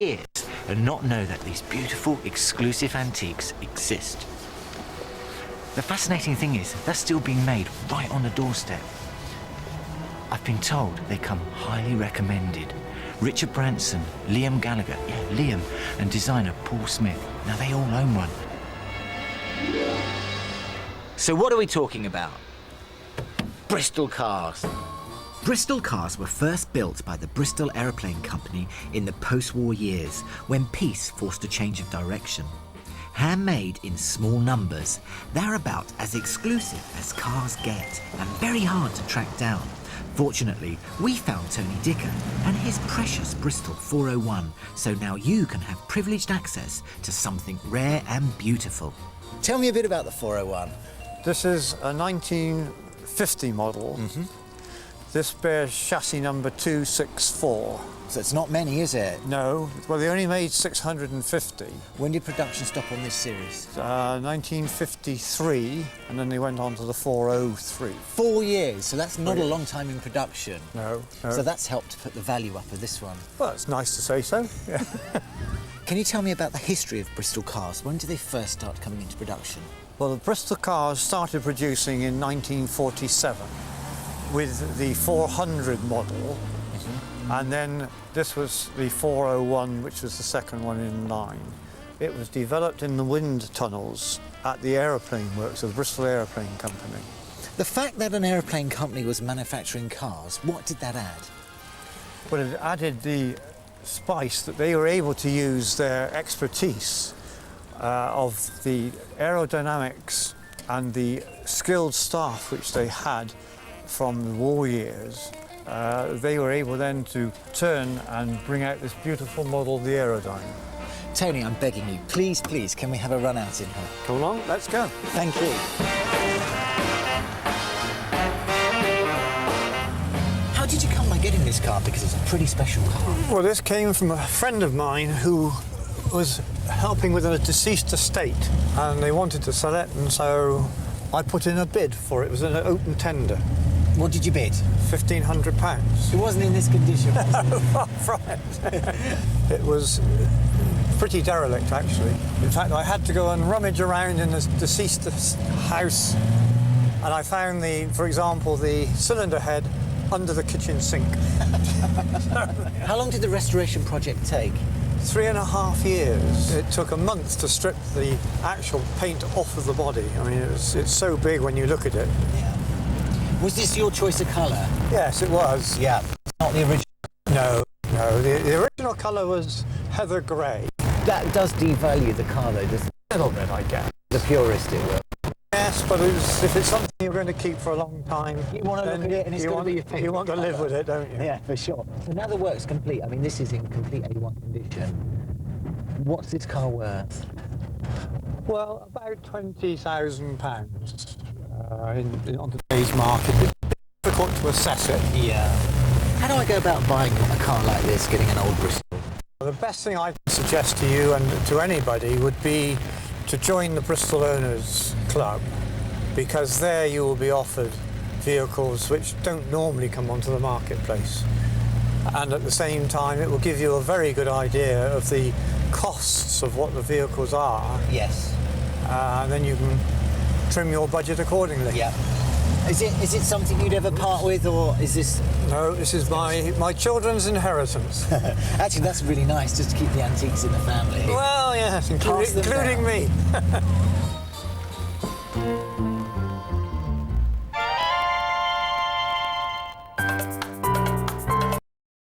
years and not know that these beautiful, exclusive antiques exist. The fascinating thing is, they're still being made right on the doorstep. I've been told they come highly recommended. Richard Branson, Liam Gallagher, Liam, and designer Paul Smith. Now they all own one. So what are we talking about? Bristol cars. Bristol cars were first built by the Bristol Aeroplane Company in the post-war years, when peace forced a change of direction. Handmade in small numbers, they're about as exclusive as cars get and very hard to track down. Fortunately, we found Tony Dicker and his precious Bristol 401, so now you can have privileged access to something rare and beautiful. Tell me a bit about the 401. This is a 1950 model. This bears chassis number 264. So it's not many, is it? No, well, they only made 650. When did production stop on this series? 1953, and then they went on to the 403. 4 years, so that's not a long time in production. No. So that's helped to put the value up of this one. Well, it's nice to say so. Yeah. Can you tell me about the history of Bristol cars? When did they first start coming into production? Well, the Bristol cars started producing in 1947 with the 400 model, and then this was the 401, which was the second one in line. It was developed in the wind tunnels at the aeroplane works of the Bristol Aeroplane Company. The fact that an aeroplane company was manufacturing cars, what did that add? Well, it added the spice that they were able to use their expertise of the aerodynamics and the skilled staff which they had from the war years. They were able then to turn and bring out this beautiful model, the Aerodyne. Tony, I'm begging you, please, can we have a run out in her? Come along, let's go. Thank you. How did you come by getting this car? Because it's a pretty special car. Well, this came from a friend of mine who was helping with a deceased estate, and they wanted to sell it, and so I put in a bid for it. It was an open tender. What did you bid? £1,500. It wasn't in this condition, was it? No, right. It was pretty derelict, actually. In fact, I had to go and rummage around in this deceased house, and I found, for example, the cylinder head under the kitchen sink. How long did the restoration project take? 3.5 years. It took a month to strip the actual paint off of the body. I mean, it's so big when you look at it. Yeah. Was this your choice of colour? Yes, it was. Yeah. Not the original? No. The original colour was heather grey. That does devalue the car, though, doesn't it? A little bit, I guess. The purist, it will. Yes, but if it's something you're going to keep for a long time, you want to look at it and it's going to be your favourite. You want to live with it, don't you? Yeah, for sure. So now the work's complete. I mean, this is in complete A1 condition. What's this car worth? Well, about £20,000 on today's market. It's difficult to assess it. Yeah. How do I go about buying a car like this, getting an old Bristol? Well, the best thing I'd suggest to you and to anybody would be to join the Bristol Owners Club, because there you will be offered vehicles which don't normally come onto the marketplace. And at the same time, it will give you a very good idea of the costs of what the vehicles are. Yes. And then you can trim your budget accordingly. Yeah. Is it something you'd ever part with, or is this... No, this is my children's inheritance. Actually, that's really nice, just to keep the antiques in the family. Well, yes, including me.